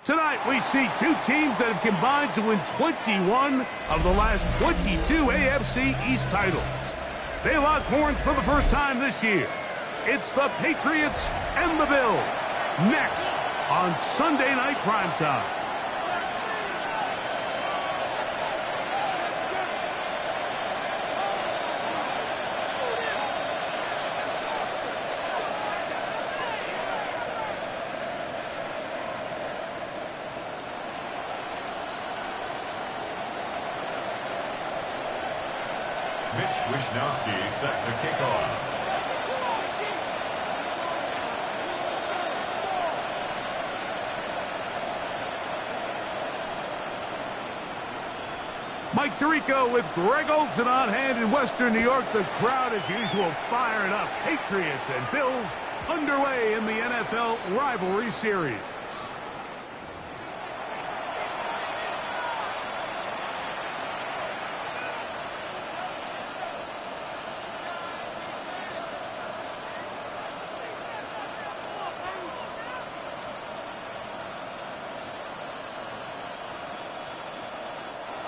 Tonight, we see two teams that have combined to win 21 of the last 22 AFC East titles. They lock horns for the first time this year. It's the Patriots and the Bills. Next on Sunday Night Primetime. Wishnowski set to kick off. Mike Tirico with Greg Olsen on hand in Western New York. The crowd, as usual, fired up. Patriots and Bills underway in the NFL rivalry series.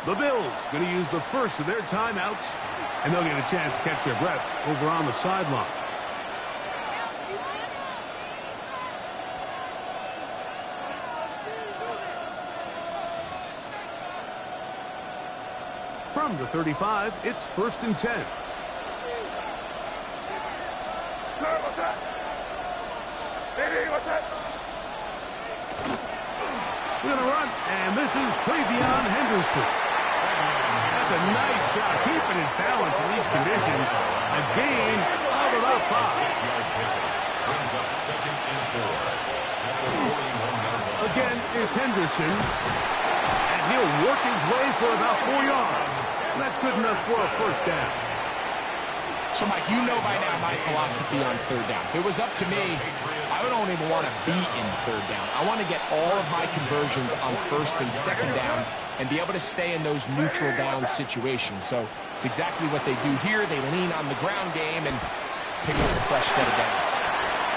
The Bills going to use the first of their timeouts, and they'll get a chance to catch their breath over on the sideline. From the 35, it's 1st and 10. We're going to run, and this is Travion Henderson. That's a nice job keeping his balance in these conditions. A gain of about 5. 6-yard pickup brings up 2nd and 4. Again, it's Henderson. And he'll work his way for about 4 yards. That's good enough for a first down. So, Mike, you know by now my philosophy on 3rd down. If it was up to me, I don't even want to be in 3rd down. I want to get all of my conversions on 1st and 2nd down and be able to stay in those neutral down situations. So it's exactly what they do here. They lean on the ground game and pick up a fresh set of downs.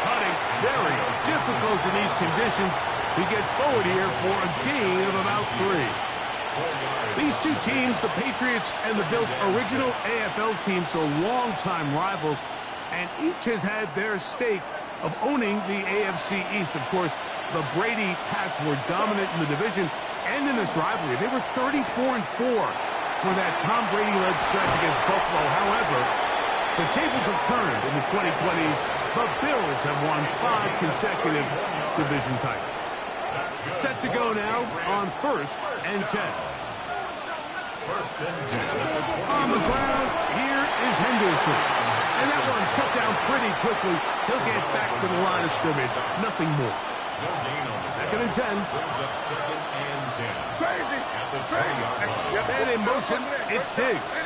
Cutting very difficult in these conditions. He gets forward here for a gain of about 3. These two teams, the Patriots and the Bills, original AFL teams, so longtime rivals, and each has had their stake of owning the AFC East. Of course, the Brady Pats were dominant in the division and in this rivalry. They were 34-4 for that Tom Brady-led stretch against Buffalo. However, the tables have turned in the 2020s. The Bills have won 5 consecutive division titles. Set to go now on 1st and 10. 1st and 10. On the ground, here is Henderson. And that one shut down pretty quickly. He'll get back to the line of scrimmage. Nothing more. No gain on 2nd and 10. Brings up 2nd and 10. Crazy. At the 20-yard line. And in motion, it's Diggs.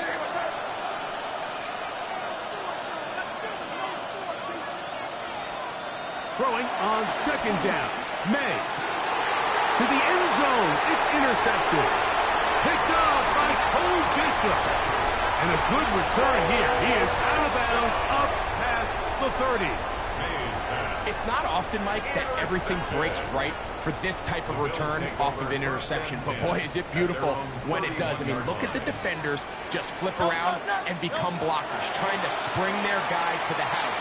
Throwing on 2nd down. May. To the end zone. It's intercepted. Picked up by Cole Bishop. And a good return here. He is out of bounds up past the 30. It's not often, Mike, that everything breaks right for this type of return off of an interception. But, boy, is it beautiful when it does. I mean, look at the defenders just flip around and become blockers, trying to spring their guy to the house.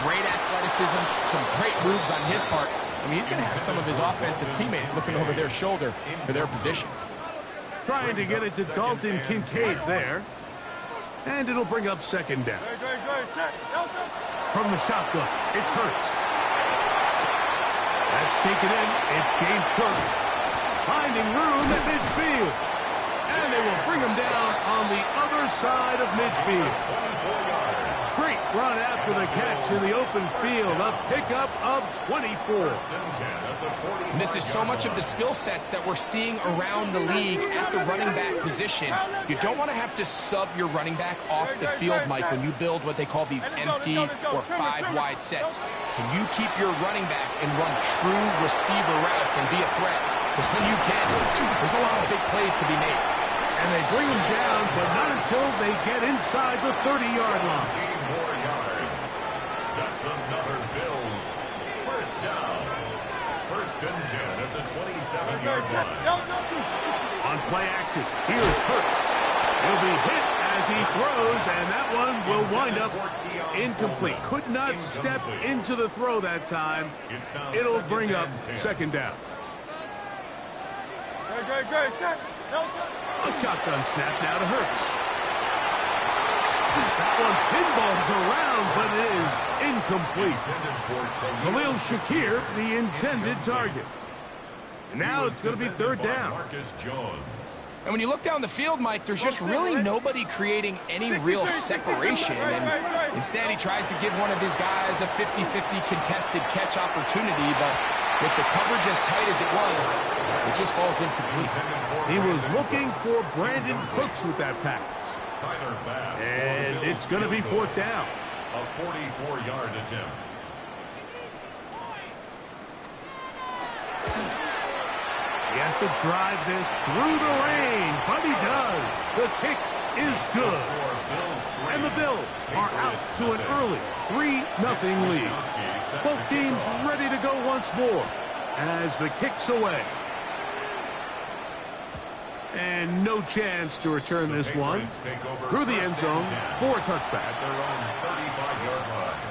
Great athleticism, some great moves on his part. I mean, he's going to have some of his offensive teammates looking over their shoulder for their position. Trying to get it to Dalton Kincaid there. And it'll bring up 2nd down. From the shotgun, it's Hurts. That's taken in. It's James Cook. Finding room at midfield. And they will bring him down on the other side of midfield. Great run after the catch in the open field. A pickup of 24. And this is so much of the skill sets that we're seeing around the league at the running back position. You don't want to have to sub your running back off the field, Mike, when you build what they call these empty or 5-wide sets. Can you keep your running back and run true receiver routes and be a threat? Because when you can, there's a lot of big plays to be made. And they bring him down, but not until they get inside the 30-yard line. 15 more yards. That's another Bills. 1st down. 1st and 10 at the 27-yard line. On play action, here's Hurts. He'll be hit as he throws, and that one will wind up incomplete. Could not step into the throw that time. It'll bring up second down. A shotgun snap now to Hurts. That one pinballs around, but it is incomplete. Khalil Shakir, the intended target. And now it's going to be third down. And when you look down the field, Mike, there's just really nobody creating any real separation. And instead, he tries to give one of his guys a 50-50 contested catch opportunity, but with the coverage as tight as it was, it just falls incomplete. He was looking for Brandon Cooks with that pass. And it's going to be fourth down. A 44-yard attempt. He has to drive this through the rain, but he does. The kick is good. And the Bills are out to an early 3-0 lead. Both teams ready to go once more as the kick's away. And no chance to return this one through the end zone for a touchback. At their own 35-yard line.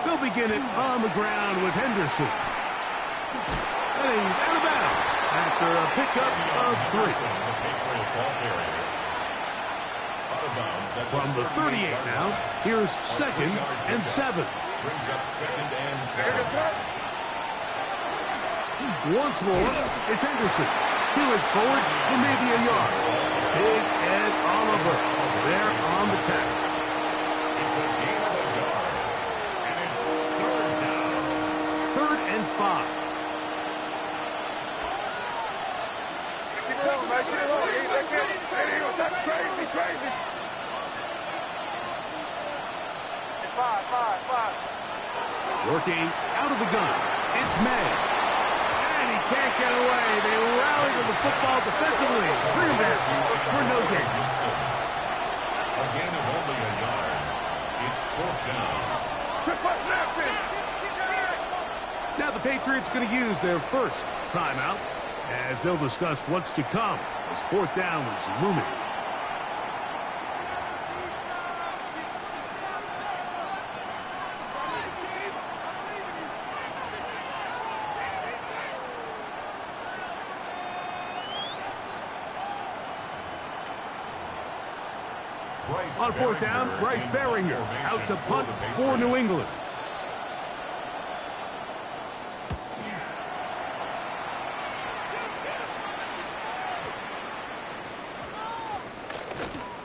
They'll begin it on the ground with Henderson. And he's out of bounds after a pickup of 3. From the 38 now, here's second and 7. Brings up second and 7. Once more, it's Henderson. He looks forward for maybe a yard. Big Ed Oliver there on the tackle. It's a gain of a yard. And it's third down. 3rd and 5. Working out of the gun. It's May. And he can't get away. They rally to the football defensively. Bring him down for no gain. A gain of only a yard. It's fourth down. Now the Patriots going to use their first timeout as they'll discuss what's to come as fourth down is looming. On fourth down, Bryce Baringer out to punt for New England.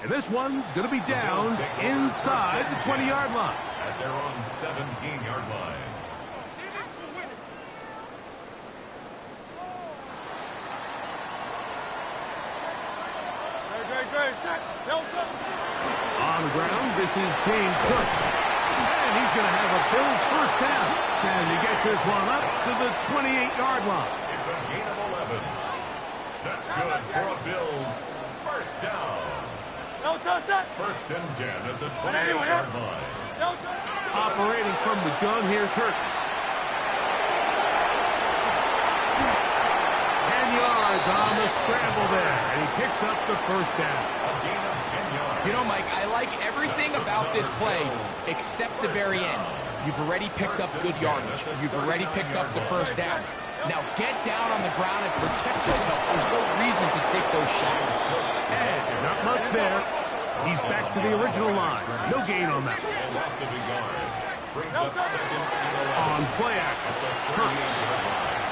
And this one's going to be down inside the 20-yard line. At their own 17-yard line. On the ground, this is James Cook. And he's going to have a Bills first down. And he gets this one up to the 28-yard line. It's a gain of 11. That's good for a Bills first down. First and 10 at the 28-yard line. Operating from the gun, here's Hurts. 10 yards on the scramble there. And he picks up the first down. A gain of 10 yards. You know, Mike, I like everything about this play except the very end. You've already picked up good yardage. You've already picked up the first down. Now get down on the ground and protect yourself. There's no reason to take those shots. And not much there. He's back to the original line. No gain on that. Loss of a yard. Brings up second and 11. On play action, Hurts.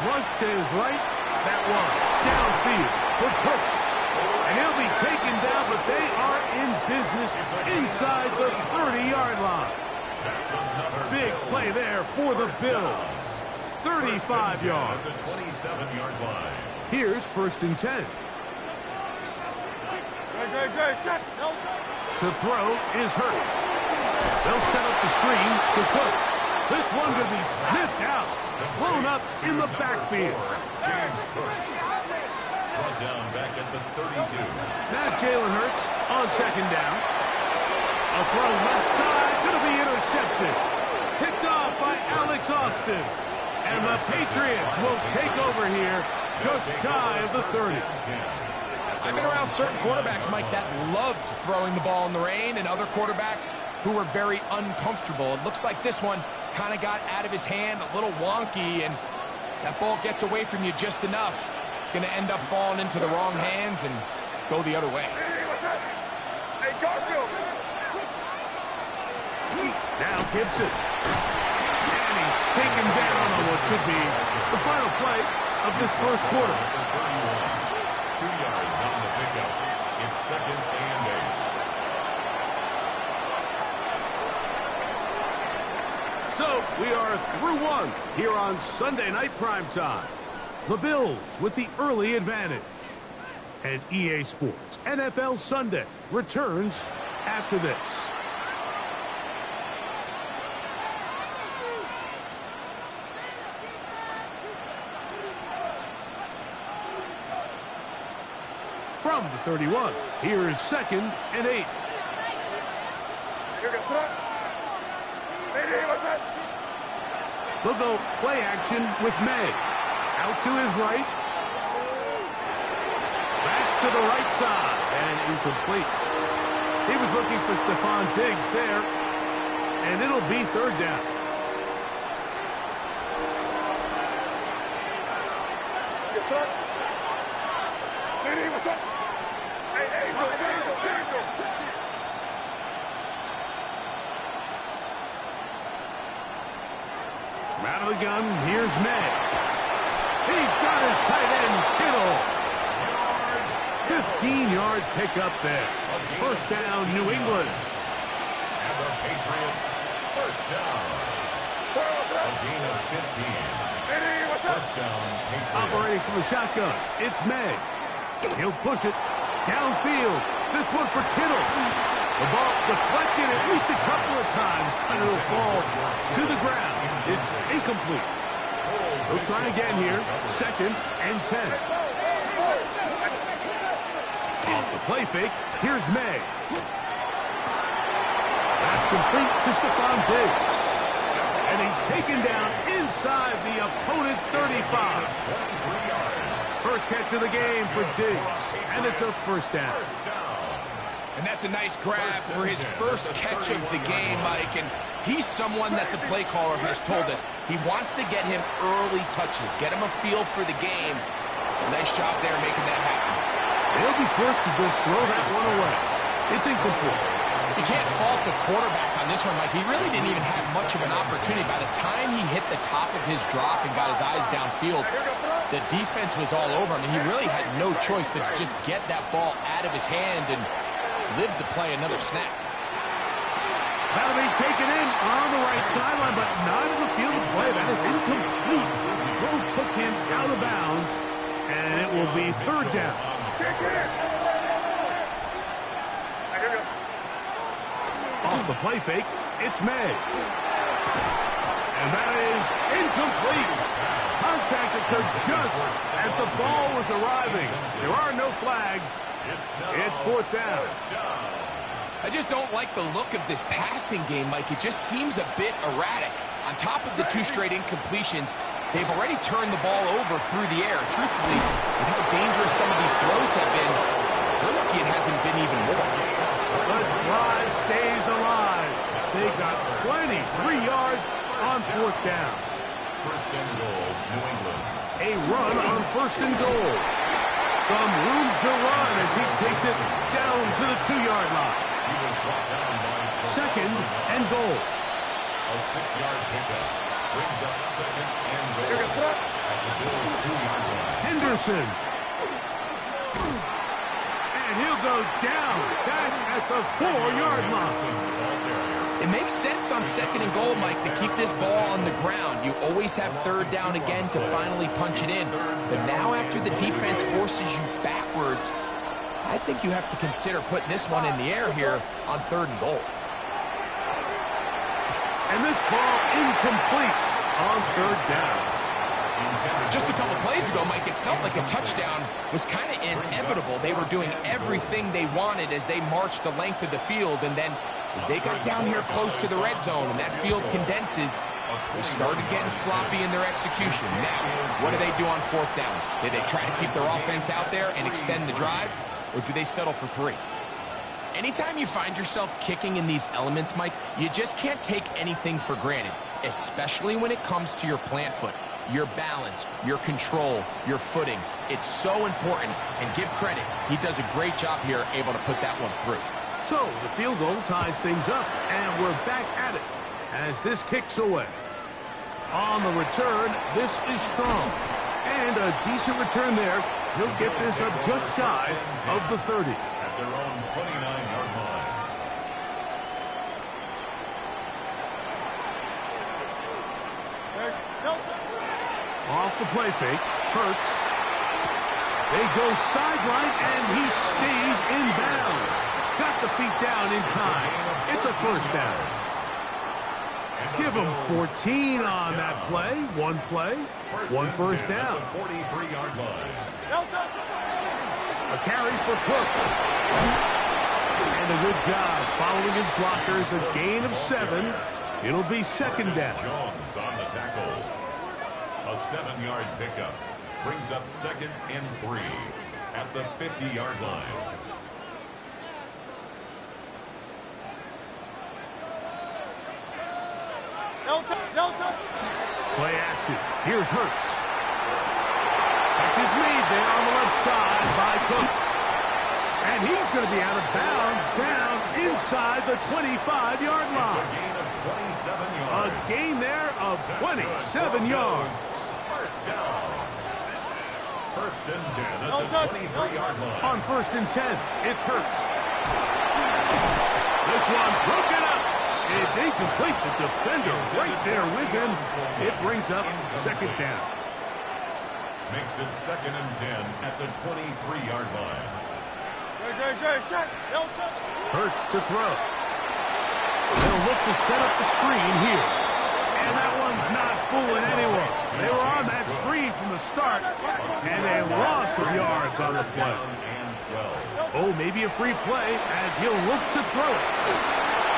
Flush to his right. That one downfield for Cooks. And he'll be taken down, but they are in business inside the 30-yard line. That's another Big play there for the Bills. 35 yards. At the 27-yard line. Here's first and 10. To throw is Hurts. They'll set up the screen to Cook. This one could be sniffed out. Blown up in the backfield. James Cook. Brought down back at the 32. Now Jalen Hurts on second down. A throw left side, going to be intercepted. Picked off by Alex Austin. And the Patriots will take over here just shy of the 30. I've been around certain quarterbacks, Mike, that loved throwing the ball in the rain, and other quarterbacks who were very uncomfortable. It looks like this one kind of got out of his hand, a little wonky, and that ball gets away from you just enough. It's going to end up falling into the wrong hands and go the other way. Now Gibson. And he's taken down on what should be the final play of this first quarter. 2 yards on the pickup. It's 2nd and 8. So we are through one here on Sunday Night Primetime. The Bills with the early advantage. And EA Sports NFL Sunday returns after this. From the 31, here is 2nd and 8. They'll go play action with May. Out to his right. Backs to the right side. And incomplete. He was looking for Stephon Diggs there. And it'll be 3rd down. Out of the gun, here's May. He's got his tight end, Kittle. 15-yard pickup there. 1st down, New England. And the Patriots, 1st down. A gain of 15. 1st down, Patriots. Operating from the shotgun, it's May. He'll push it downfield. This one for Kittle. The ball deflected at least a couple of times, and it'll fall to the ground. It's incomplete. He'll try again here. 2nd and 10. Off the play fake, here's May. That's complete to Stephon Diggs. And he's taken down inside the opponent's 35. First catch of the game for Diggs, and it's a 1st down. And that's a nice grab for his first catch of the game, Mike. And he's someone that the play caller has told us he wants to get him early touches, get him a feel for the game. Nice job there making that happen. He'll be forced to just throw that one away. It's incomplete. You can't fault the quarterback on this one, Mike. He really didn't even have much of an opportunity. By the time he hit the top of his drop and got his eyes downfield, the defense was all over him. And he really had no choice but to just get that ball out of his hand and live to play another snap. That'll be taken in on the right sideline, but not in the field of play. That is incomplete. The throw took him out of bounds, and it will be 3rd down. Off the play fake, it's May. And that is incomplete. Contact occurred just as the ball was arriving. There are no flags. It's 4th down. I just don't like the look of this passing game, Mike. It just seems a bit erratic. On top of the 2 straight incompletions, they've already turned the ball over through the air. Truthfully, with how dangerous some of these throws have been, we're lucky it hasn't been even more. The drive stays alive. They got plenty. 3 yards on 4th down. 1st and goal, New England. A run on 1st and goal. Some room to run as he takes it down to the 2-yard line. He was brought down by 2nd and goal. A 6-yard pickup brings up 2nd and goal at the Bills' 2-yard line. Henderson. And he'll go down back at the 4-yard line. It makes sense on 2nd and goal, Mike, to keep this ball on the ground. You always have 3rd down again to finally punch it in. But now after the defense forces you backwards, I think you have to consider putting this one in the air here on 3rd and goal. And this ball incomplete on 3rd down. Just a couple plays ago, Mike, it felt like a touchdown was kind of inevitable. They were doing everything they wanted as they marched the length of the field, and then As they got down here close to the red zone and that field condenses, they started getting sloppy in their execution. Now, what do they do on fourth down? Do they try to keep their offense out there and extend the drive, or do they settle for 3? Anytime you find yourself kicking in these elements, Mike, you just can't take anything for granted, especially when it comes to your plant foot, your balance, your control, your footing. It's so important, and give credit, he does a great job here able to put that one through. So the field goal ties things up, and we're back at it as this kicks away. On the return, this is strong, and a decent return there. He'll get this up just shy of the 30. At their own 29-yard line. Off the play fake, Hurts. They go sideline, and he stays in bounds. Got the feet down in time. It's a first down. Give him 14 on that play. One play, one first down. 43-yard line. A carry for Cook. And a good job following his blockers. A gain of 7. It'll be second down. Jones on the tackle. A 7-yard pickup brings up 2nd and 3 at the 50-yard line. Play action. Here's Hurts. Catch is made there on the left side by Cook. And he's going to be out of bounds down inside the 25-yard line. A gain there of 27 yards. A gain there of 27 yards. First down. First and 10 at the 23-yard line. On first and 10, it's Hurts. This one broken up. It's incomplete. The defender right there with him. It brings up second down. Makes it 2nd and 10 at the 23-yard line. Hurts to throw. They'll look to set up the screen here. And that one's not fooling anyone. They were on that screen from the start. And a loss of yards on the play. Oh, maybe a free play as he'll look to throw it.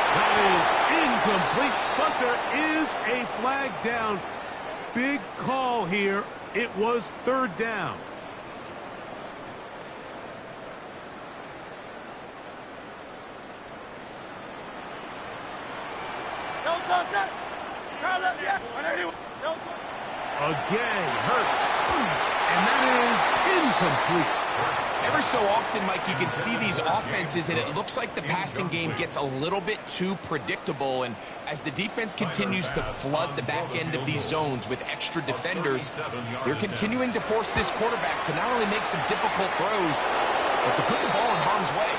That is incomplete, but there is a flag down. Big call here. It was third down. Again, Hurts. And that is incomplete. Every so often, Mike, you can see these offenses, and it looks like the passing game gets a little bit too predictable. And as the defense continues to flood the back end of these zones with extra defenders, they're continuing to force this quarterback to not only make some difficult throws, but to put the ball in harm's way.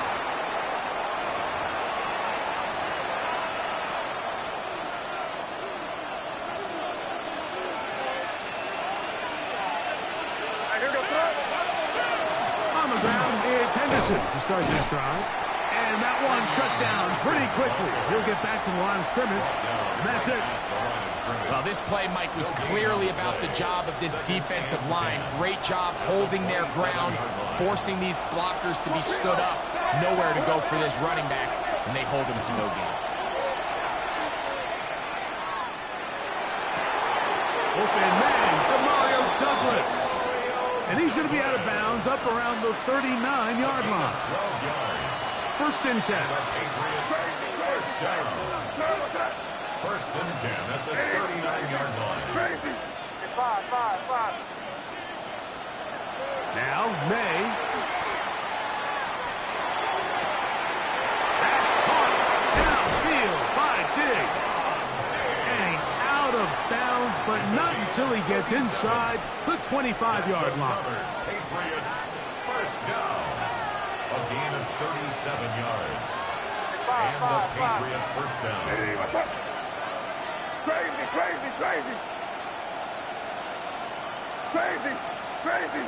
To start this drive. And that one shut down pretty quickly. He'll get back to the line of scrimmage. And that's it. Well, this play, Mike, was clearly about the job of this defensive line. Great job holding their ground, forcing these blockers to be stood up. Nowhere to go for this running back, and they hold him to no gain. Open man, Demario Douglas. And he's going to be out of bounds up around the 39-yard line. First and 10. First down. First and 10 at the 39-yard line. Crazy. 5. Now, May. That's caught downfield by Diggs. And out of bounds, but not until he gets inside the 25-yard line. Patriots first down. A gain of 37 yards. And the Patriot first down. Crazy.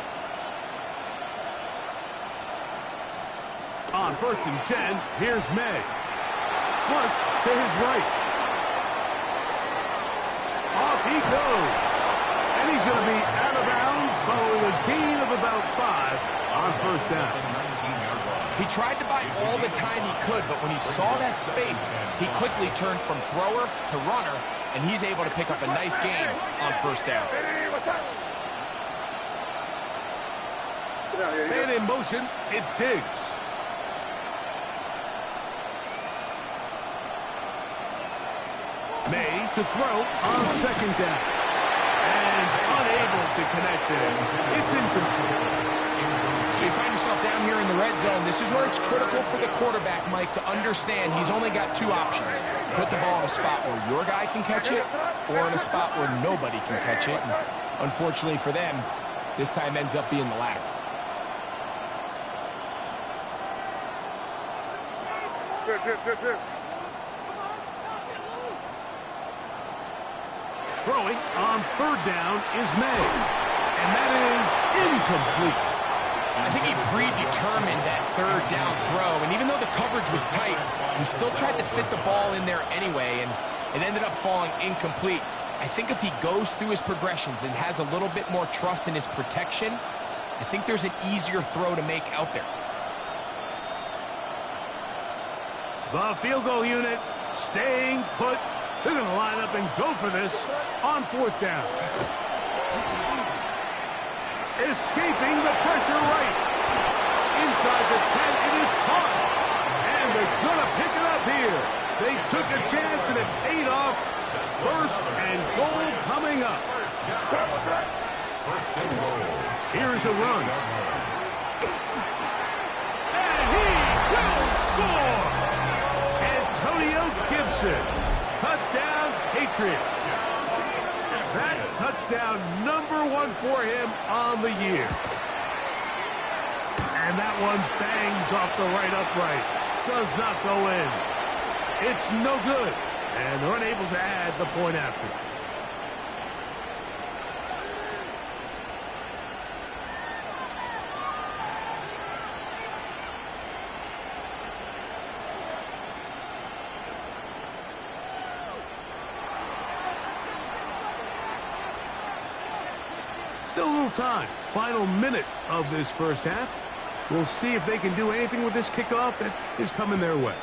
On first and 10, here's May. Flush to his right. Off he goes. And he's going to be out of bounds following a gain of about 5 on first down. He tried to buy all the time he could, but when he saw that space, he quickly turned from thrower to runner, and he's able to pick up a nice gain on first down. Man in motion, it's Diggs. May to throw on second down. And unable to connect it. It's incomplete. So you find yourself down here in the red zone. This is where it's critical for the quarterback, Mike, to understand he's only got two options. Put the ball in a spot where your guy can catch it, or in a spot where nobody can catch it. And unfortunately for them, this time ends up being the latter. Throwing on third down is May. And that is incomplete. I think he predetermined that third down throw, and even though the coverage was tight, he still tried to fit the ball in there anyway, and it ended up falling incomplete. I think if he goes through his progressions and has a little bit more trust in his protection, I think there's an easier throw to make out there. The field goal unit staying put. They're going to line up and go for this on fourth down. Escaping the pressure right. Inside the 10, it is caught. And they're going to pick it up here. They took a chance and it paid off. First and goal coming up. First and goal. Here's a run. And he will score. Antonio Gibson. Touchdown, Patriots. That touchdown #1 for him on the year. And that one bangs off the right upright. Does not go in. It's no good. And they're unable to add the point after. Still a little time. Final minute of this first half. We'll see if they can do anything with this kickoff that is coming their way.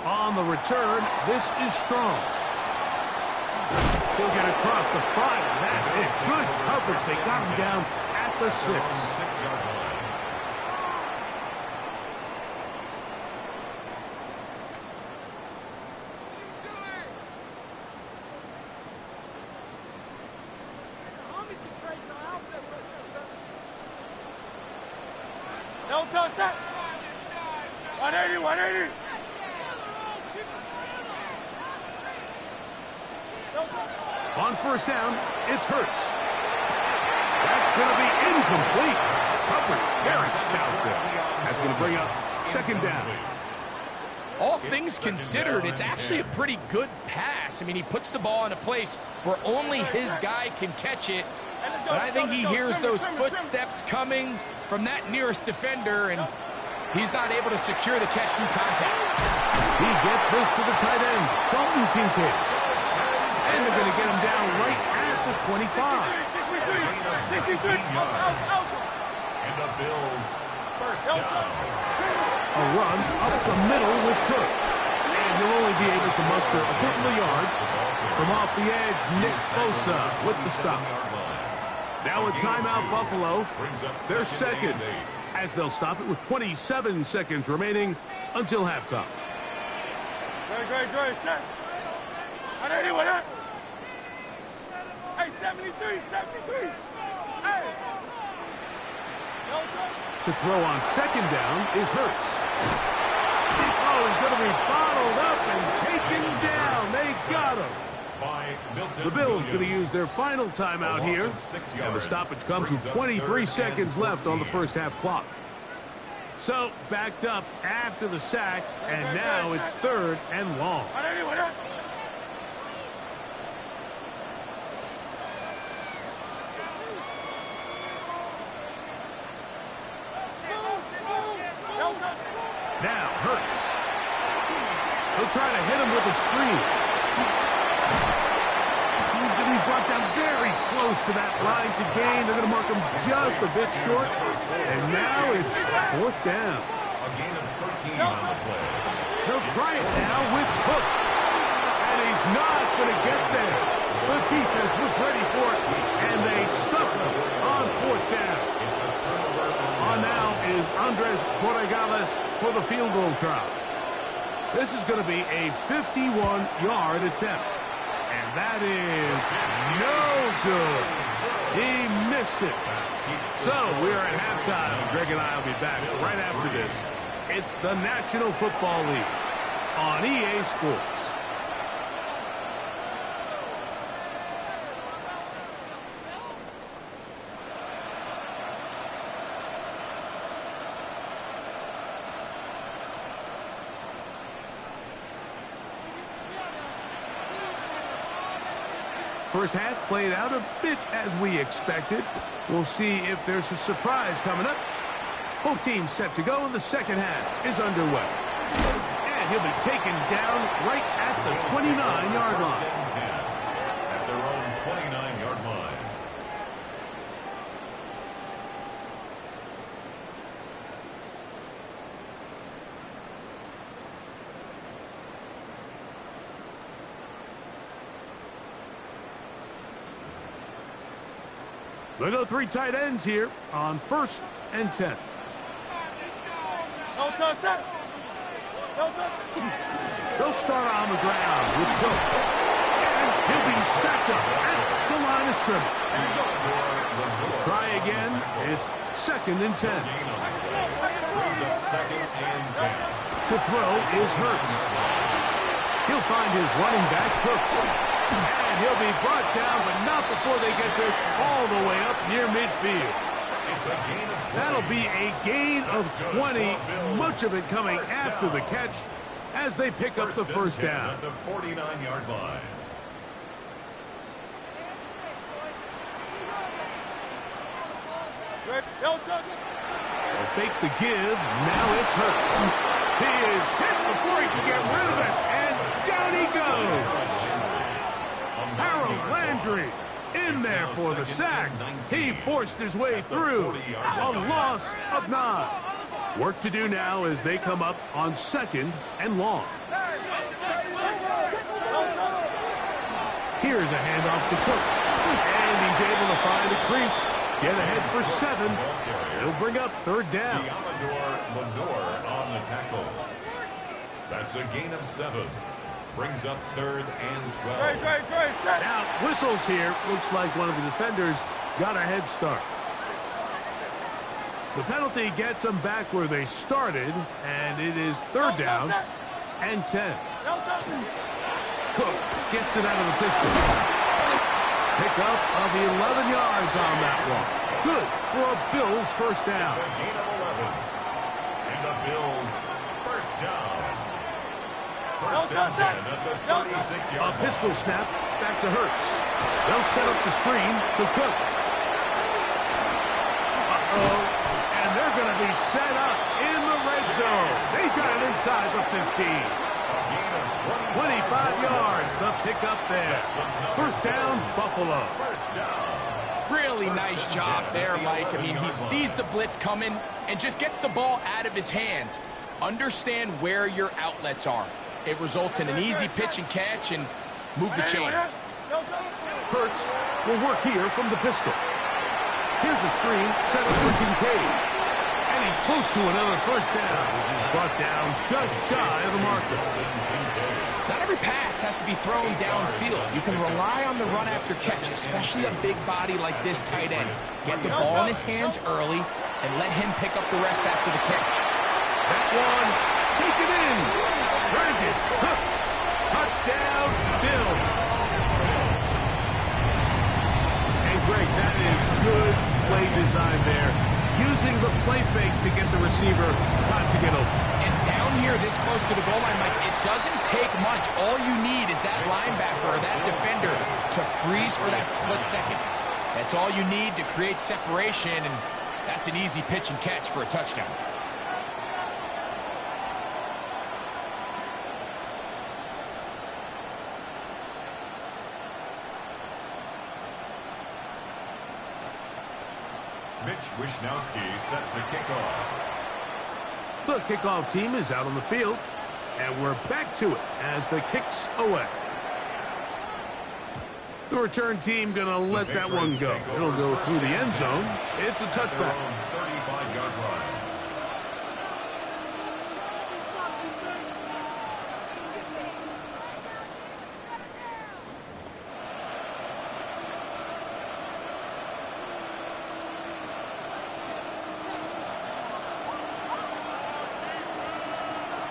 On the return, this is strong. He'll get across the 5, and that's it. Good coverage. They got him down at the 6. 6-yard line. No touch that. 180, 180. On first down, it's Hurts. That's going to be incomplete. Coverage very stout there. That's going to bring up second down. All things considered, it's actually a pretty good pass. I mean, he puts the ball in a place where only his guy can catch it. But I think he hears those footsteps coming from that nearest defender, and he's not able to secure the catch through contact. He gets this to the tight end, Dalton Kincaid. And they're going to get him down right at the 25. And the Bills first down. A run up the middle with Cook. And he'll only be able to muster a couple of yards. From off the edge, Nick Bosa with the stop. Now a timeout, Buffalo. They're second, as they'll stop it with 27 seconds remaining until halftime. Great, set. 180, 180. Hey, 73, 73. Hey. To throw on second down is Hurts. Oh, he's going to be bottled up and taken down. They got him. The Bills going to use their final timeout here. And the stoppage comes with 23 seconds left on the first half clock. So, backed up after the sack, and now it's third and long. Now, Hurts. He'll try to hit him with a screen. He's going to be brought down very close to that line to gain. They're going to mark him just a bit short. And now it's fourth down. A 17 on the play. He'll try it now with Cook. And he's not going to get there. The defense was ready for it, and they stuck him on fourth down. It's a turnover. On now is Andres Borregales for the field goal try. This is going to be a 51-yard attempt. And that is no good. He missed it. So we're at halftime. Greg and I will be back right after this. It's the National Football League on EA Sports. First half played out a bit as we expected. We'll see if there's a surprise coming up. Both teams set to go, and the second half is underway. And he'll be taken down right at the 29-yard line. At their own 29-yard line. They go three tight ends here on 1st and 10. They'll start on the ground with Cook. And he'll be stacked up at the line of scrimmage. Try again. It's 2nd and 10. Brings up 2nd and 10. To throw is Hurts. He'll find his running back, Cook. And he'll be brought down, but not before they get this all the way up near midfield. It's a gain of 20. That'll be a gain of 20, much of it coming after the catch as they pick up the first down. At the 49-yard line. They'll fake the give. Now it's Hurts. He is hit before he can get rid of it, and down he goes. Harold Landry in there for the sack. He forced his way through. A loss of 9. Work to do now as they come up on 2nd and long. Here's a handoff to Cook. And he's able to find a crease. Get ahead for 7. He'll bring up 3rd down. Lenore on the tackle. That's a gain of 7. Brings up 3rd and 12. Now, whistles here. Looks like one of the defenders got a head start. The penalty gets them back where they started, and it is 3rd down and 10. Cook gets it out of the pistol. Pickup of 11 yards on that one. Good for a Bills first down. It's a gain of 11. And the Bills first down. First and 10 at the 36-yard line. A pistol snap back to Hurts. They'll set up the screen to Cook. And they're going to be set up in the red zone. They've got it inside the 15. 25 yards, the pickup there. First down, Buffalo. First down. Really nice job there, Mike. I mean, he sees the blitz coming and just gets the ball out of his hands. Understand where your outlets are. It results in an easy pitch and catch and move the chains. Hurts will work here from the pistol. Here's a screen set up for Kincaid. And he's close to another first down. He's brought down just shy of the marker. Not every pass has to be thrown downfield. You can rely on the run after catch, especially a big body like this tight end. Get the ball in his hands early and let him pick up the rest after the catch. That one, take it in. Brandon Cooks. Touchdown, Bills. And Greg, that is good play design there. Using the play fake to get the receiver time to get open. And down here this close to the goal line, Mike, it doesn't take much. All you need is that linebacker or that defender to freeze for that split second. That's all you need to create separation, and that's an easy pitch and catch for a touchdown. Mitch Wishnowsky set to kick off. The kickoff team is out on the field, and we're back to it as the kick's away. The return team going to let that one go. It'll go through the end zone. It's a touchback. 35-yard line.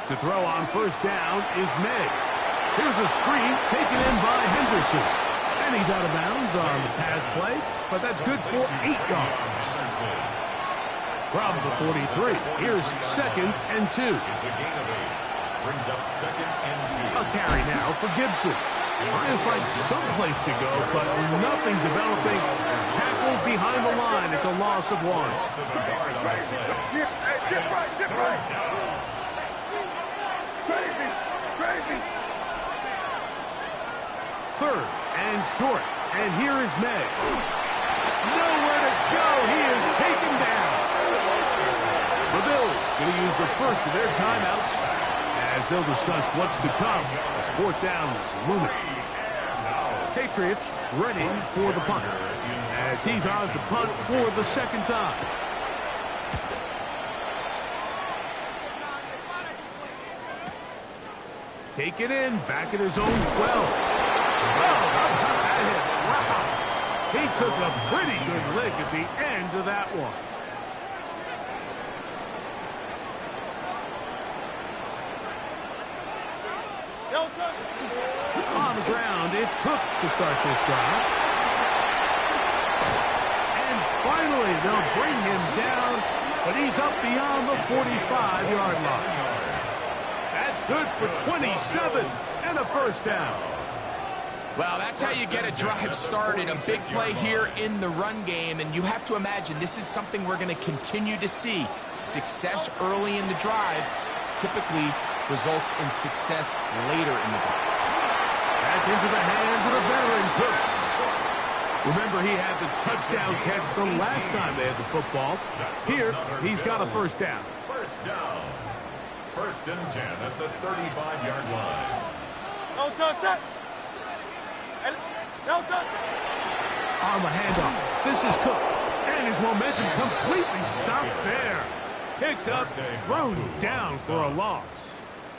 To throw on first down is May. Here's a screen taken in by Henderson. And he's out of bounds on the pass play, but that's good for 8 yards. From the 43, here's 2nd and 2. It's a gain of 8. Brings up 2nd and 2. A carry now for Gibson. Trying to find someplace to go, but nothing developing. Tackled behind the line. It's a loss of 1. Loss of a yard on the play. Get right. Crazy. 3rd and short. And here is May. Nowhere to go. He is taken down. The Bills going to use the first of their timeouts as they'll discuss what's to come as 4th down is looming. Patriots ready for the punt as he's on to punt for the 2nd time. Take it in, back at his own 12. He took a pretty good lick at the end of that one. On the ground, it's Cook to start this drive. And finally, they'll bring him down, but he's up beyond the 45-yard line. That's good for 27 and a first down. Well, that's how you get a drive started. A big play here in the run game, and you have to imagine this is something we're going to continue to see. Success early in the drive typically results in success later in the drive. That's into the hands of the veteran Cooks. Remember, he had the touchdown catch the last time they had the football. Here, he's got a first down. First down. 1st and 10 at the 35-yard line. No touch. On the handoff, this is Cook. And his momentum completely stopped there. Picked up, thrown down for a loss.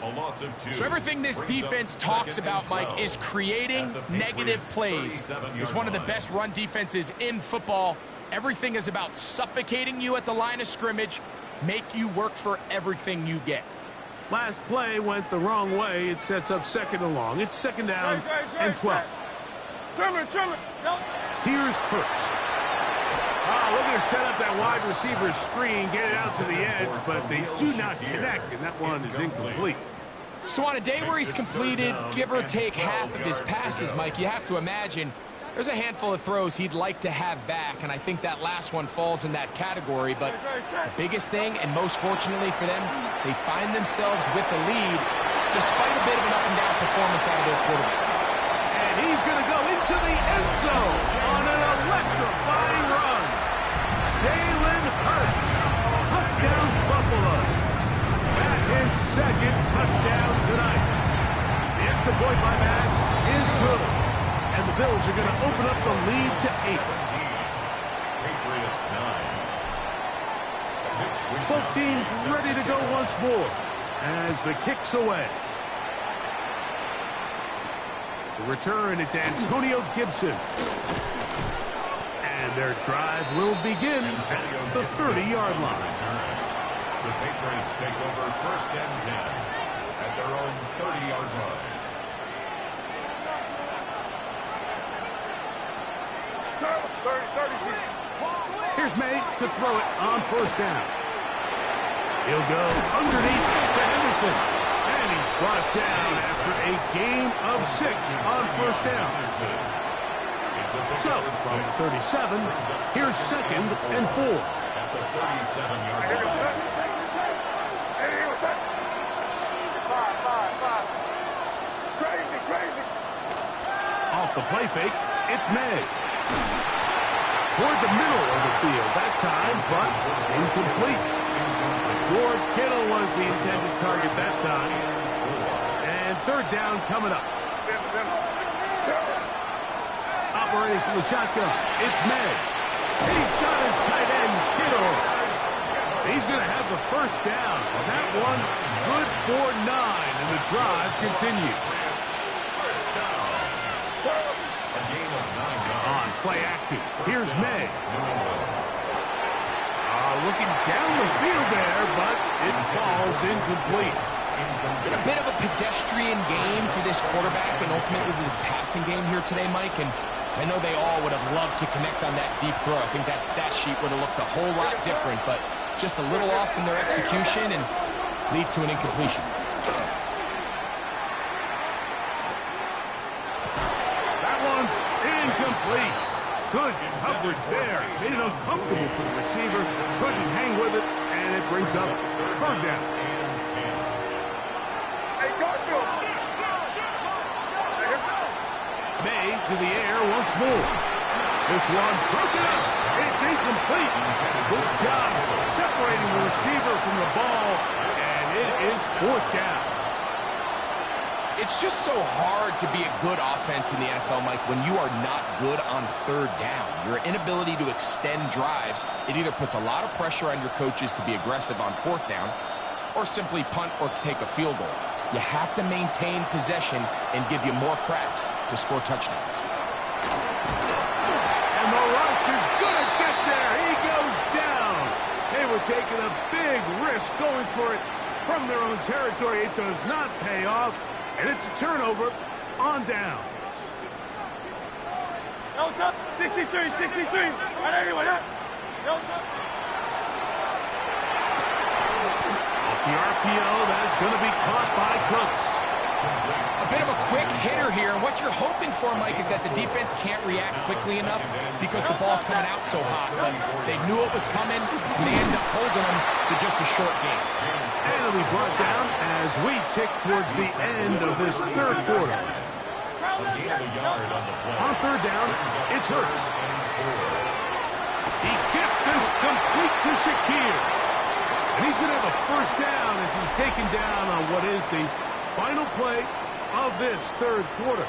A loss of 2. So everything this defense talks about, Mike, is creating negative plays. It's one of the best run defenses in football. Everything is about suffocating you at the line of scrimmage, make you work for everything you get. Last play went the wrong way. It sets up 2nd and long. It's 2nd down and 12. Here's Hurts. Looking to set up that wide receiver screen, get it out to the edge, but they do not connect, and that one is incomplete. So on a day where he's completed, give or take half of his passes, Mike, you have to imagine there's a handful of throws he'd like to have back, and I think that last one falls in that category. But the biggest thing, and most fortunately for them, they find themselves with a lead despite a bit of an up-and-down performance out of their quarterback. And he's going to go into the end zone on an electrifying run. Jalen Hurts, touchdown Buffalo. That's his 2nd touchdown tonight. The extra point by Bass is good. And the Bills are going to open up the lead to 8. Patriots 9. Both teams ready to go once more as the kick's away. To return, it's Antonio Gibson. And their drive will begin at the 30-yard line. The Patriots take over 1st and 10 at their own 30-yard line. Here's May to throw it on first down. He'll go underneath to Henderson. And he's brought down after a gain of 6 on first down. So, from 37, here's 2nd and 4. At the 37-yard line. Crazy. Off the play fake, it's May. Toward the middle of the field that time, but incomplete. George Kittle was the intended target that time. And third down coming up. Operating from the shotgun. It's May. He's got his tight end, Kittle. He's going to have the first down. That one good for 9, and the drive continues. First down. A gain of 9 yards. On play action, here's May. Looking down the field there, but it falls incomplete. It's been a bit of a pedestrian game for this quarterback and ultimately this passing game here today, Mike. And I know they all would have loved to connect on that deep throw. I think that stat sheet would have looked a whole lot different, but just a little off in their execution and leads to an incompletion. That one's incomplete. Good coverage there. Made it uncomfortable for the receiver. Couldn't hang with it, and it brings up third down. May to the air once more. This one broken up. It's incomplete. Good job separating the receiver from the ball, and it is fourth down. It's just so hard to be a good offense in the NFL, Mike, when you are not good on third down. Your inability to extend drives, it either puts a lot of pressure on your coaches to be aggressive on fourth down or simply punt or take a field goal. You have to maintain possession and give you more cracks to score touchdowns. And the rush is going to get there. He goes down. They were taking a big risk going for it from their own territory. It does not pay off. And it's a turnover on down. 63, 63. Anyone, Off the RPO, that's going to be caught by Cooks. A bit of a quick hitter here. And what you're hoping for, Mike, is that the defense can't react quickly enough because the ball's coming out so hot. But they knew it was coming, and they ended up holding them to just a short game. And it'll be brought down as we tick towards the end of this third quarter. On third down, it's Hurts. He gets this complete to Shakir. And he's going to have a first down as he's taken down on what is the final play of this third quarter.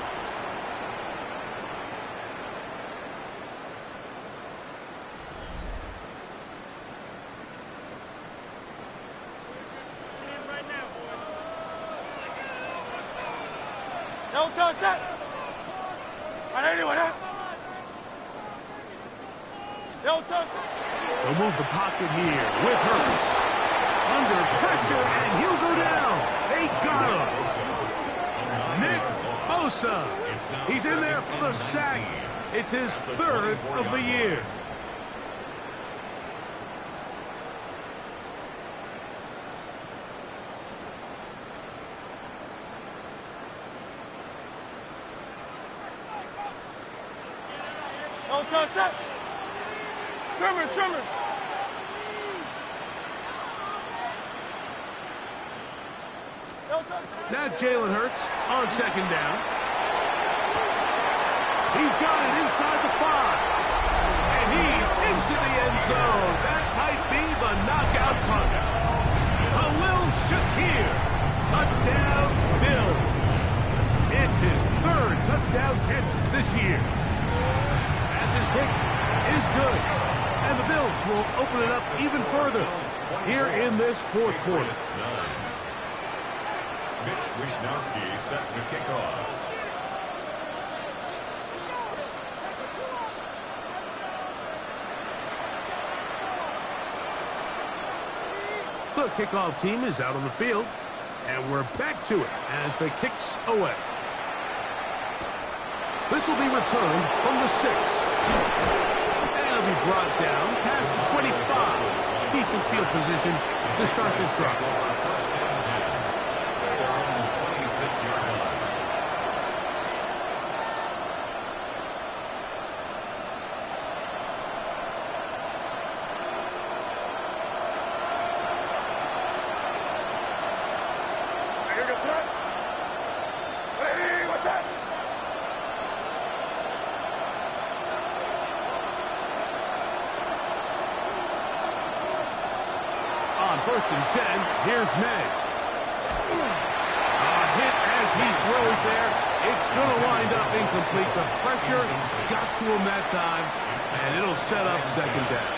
No touch that. Anyone, no touch. They'll move the pocket here with Hurts. Under pressure, and he'll go down. They got him. Nick Bosa. He's in there for the sack. It's his third of the year. No touch that. Trimmer. Now Jalen Hurts on second down. He's got it inside the 5. And he's into the end zone. That might be the knockout punch. Khalil Shakir. Touchdown, Bills. It's his third touchdown catch this year. As his kick is good. And the Bills will open it up even further here in this fourth quarter. Mitch Wishnowsky set to kick off. The kickoff team is out on the field, and we're back to it as the kick's away. This will be returned from the 6. And it'll be brought down past the 25. Decent field position to start this drive. first and 10, here's May. A hit as he throws there. It's going to wind up incomplete. The pressure got to him that time, and it'll set up second down.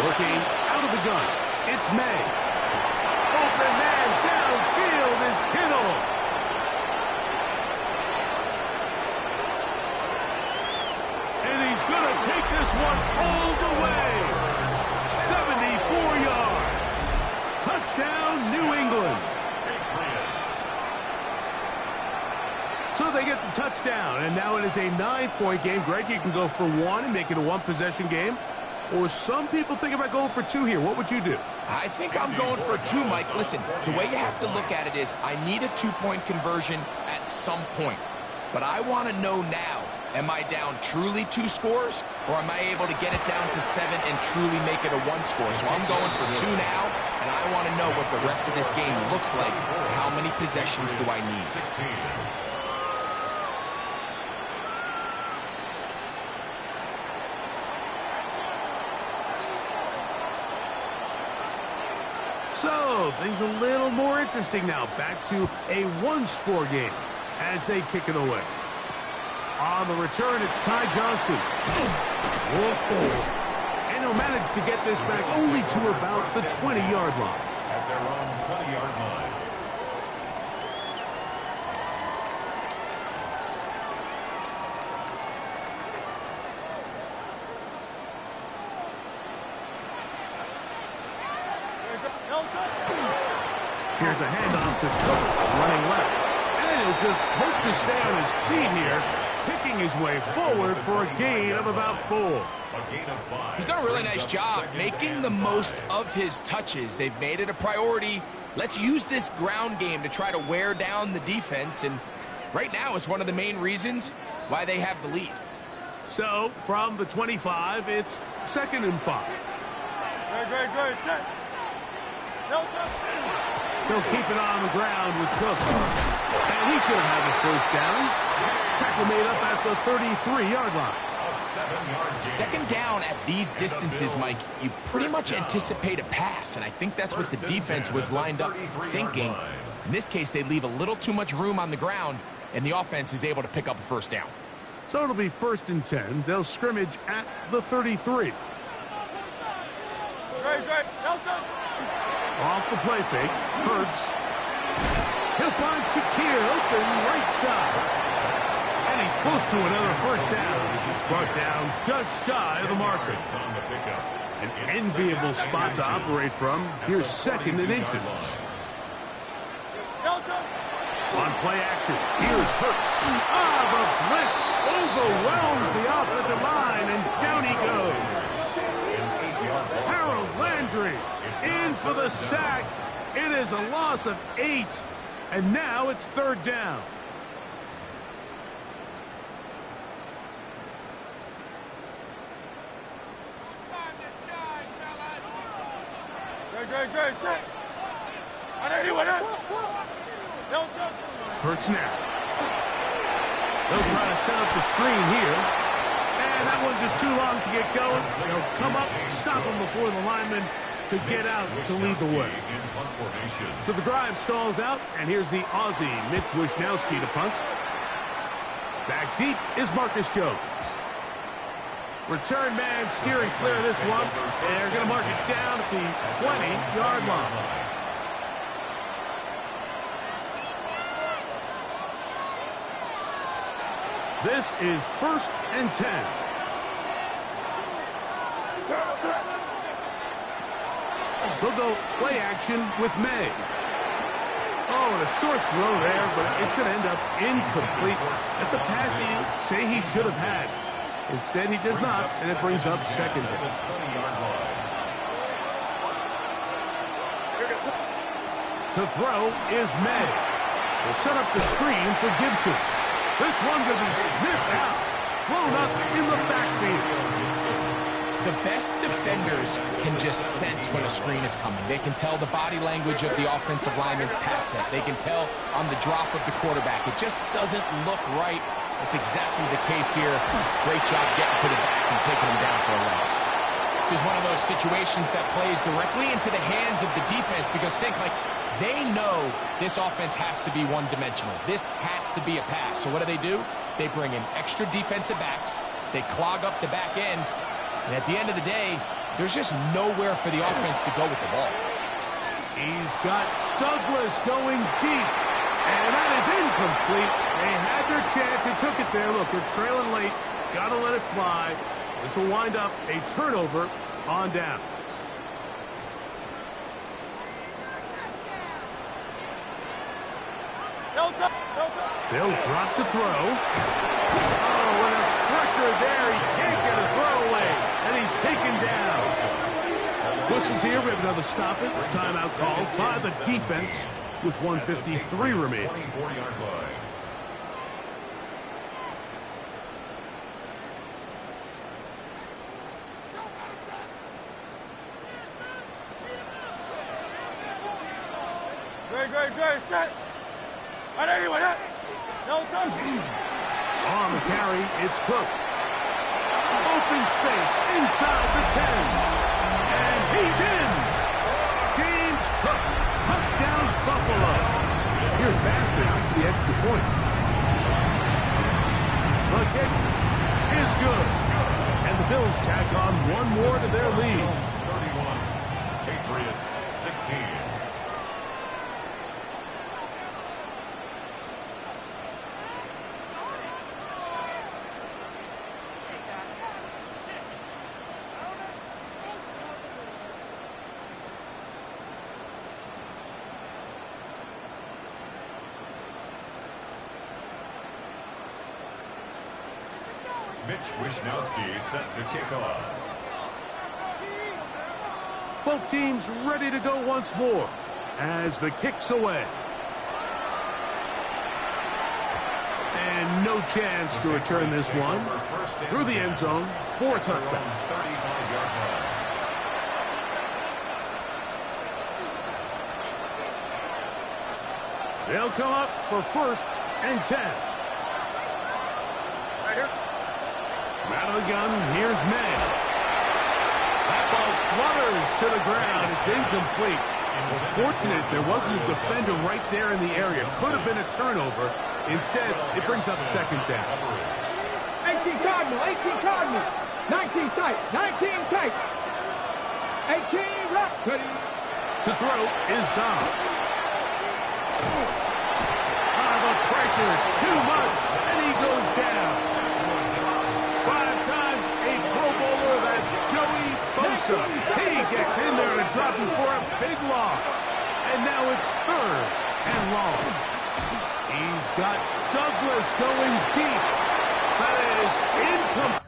Working out of the gun, it's May. Open man downfield is Kittle. And he's going to take this one all the way. 74 yards. Touchdown, New England. So they get the touchdown, and now it is a 9-point game. Greg, you can go for one and make it a one-possession game. Or some people think about going for two here. What would you do? I think I'm going for two, Mike. Listen, the way you have to look at it is I need a two-point conversion at some point. But I want to know now, am I down truly 2 scores, or am I able to get it down to 7 and truly make it a 1 score? So I'm going for 2 now, and I want to know what the rest of this game looks like. How many possessions do I need? 16. So, things a little more interesting now. Back to a one-score game as they kick it away. On the return, it's Ty Johnson. Whoa. And he'll manage to get this back only to about the 20-yard line. At their own 20-yard line. Here's a handoff to Cook, running left. And he'll just hope to stay on his feet here, picking his way forward for a gain of about 4. A gain of 5. He's done a really nice job making the most of his touches. They've made it a priority. Let's use this ground game to try to wear down the defense, and right now is one of the main reasons why they have the lead. So, from the 25, it's 2nd and 5. Great, set. He'll keep it on the ground with Cook. And he's going to have a first down. Tackle made up at the 33-yard line. A 7-yard gain. 2nd down at these distances, Mike, you pretty much anticipate a pass, and I think that's what the defense was lined up thinking. In this case, they leave a little too much room on the ground, and the offense is able to pick up a first down. So it'll be 1st and 10. They'll scrimmage at the 33. Off the play fake, Hurts. He'll find Shakir open right side. And he's close to another first down. He's brought down just shy of the marker. On the pickup. An enviable spot to operate from. Here's 2nd and inches. On play action, here's Hurts. The blitz overwhelms the offensive line, and down he goes. Harold Landry in for the sack. It is a loss of 8, and now it's 3rd down. Great, set. Hurts now. They'll try to set up the screen here. And that one just too long to get going. They'll come up, stop him before the lineman could get out to lead the way. So the drive stalls out, and here's the Aussie, Mitch Wisnowski, to punt. Back deep is Marcus Jones. Return man steering clear of this one. They're going to mark it down at the 20-yard line. This is 1st and 10. They'll go play action with May. Oh, and a short throw there, but it's going to end up incomplete. That's a pass he say he should have had. Instead, he does not, and it brings up 2nd down. To throw is May. Will set up the screen for Gibson. This one will be sniffed out, blown up in the backfield. The best defenders can just sense when a screen is coming. They can tell the body language of the offensive lineman's pass set. They can tell on the drop of the quarterback. It just doesn't look right It's exactly the case here. Great job getting to the back and taking him down for a loss. This is one of those situations that plays directly into the hands of the defense because they know this offense has to be one-dimensional. This has to be a pass. So what do? They bring in extra defensive backs. They clog up the back end. And at the end of the day, there's just nowhere for the offense to go with the ball. He's got Douglas going deep. And that is incomplete. They had their chance. They took it there. Look, they're trailing late. Got to let it fly. This will wind up a turnover on downs. Bill drops to throw. Oh, what a pressure there. He can't get a throw away. And he's taken down. Whistles here. We have another stoppage. Timeout called by the defense with 1:53 remaining. Great, set. On anyone, no touch. On the carry, it's Cook. Open space inside the 10. And he's in. James Cook. Touchdown, Buffalo. Here's Bassett for the extra point. The kick is good. And the Bills tack on one more to their lead. 31. Patriots 16. Mitch Wishnowsky set to kick off. Both teams ready to go once more as the kick's away. And no chance to return this one through the end zone for a touchback. They'll come up for 1st and 10. Right here. Out of the gun, here's May. That ball flutters to the ground. It's incomplete. Fortunate there wasn't a defender right there in the area. Could have been a turnover. Instead, it brings up 2nd down. 18 Cardinal, 18 Cardinal. 19 tight, 19 tight. 18 rock. To throw is Dobbs. The pressure, too much, and he goes down. 5 times a Pro Bowler, that Joey Bosa. He gets in there and drop him for a big loss. And now it's 3rd and long. He's got Douglas going deep. That is incomplete.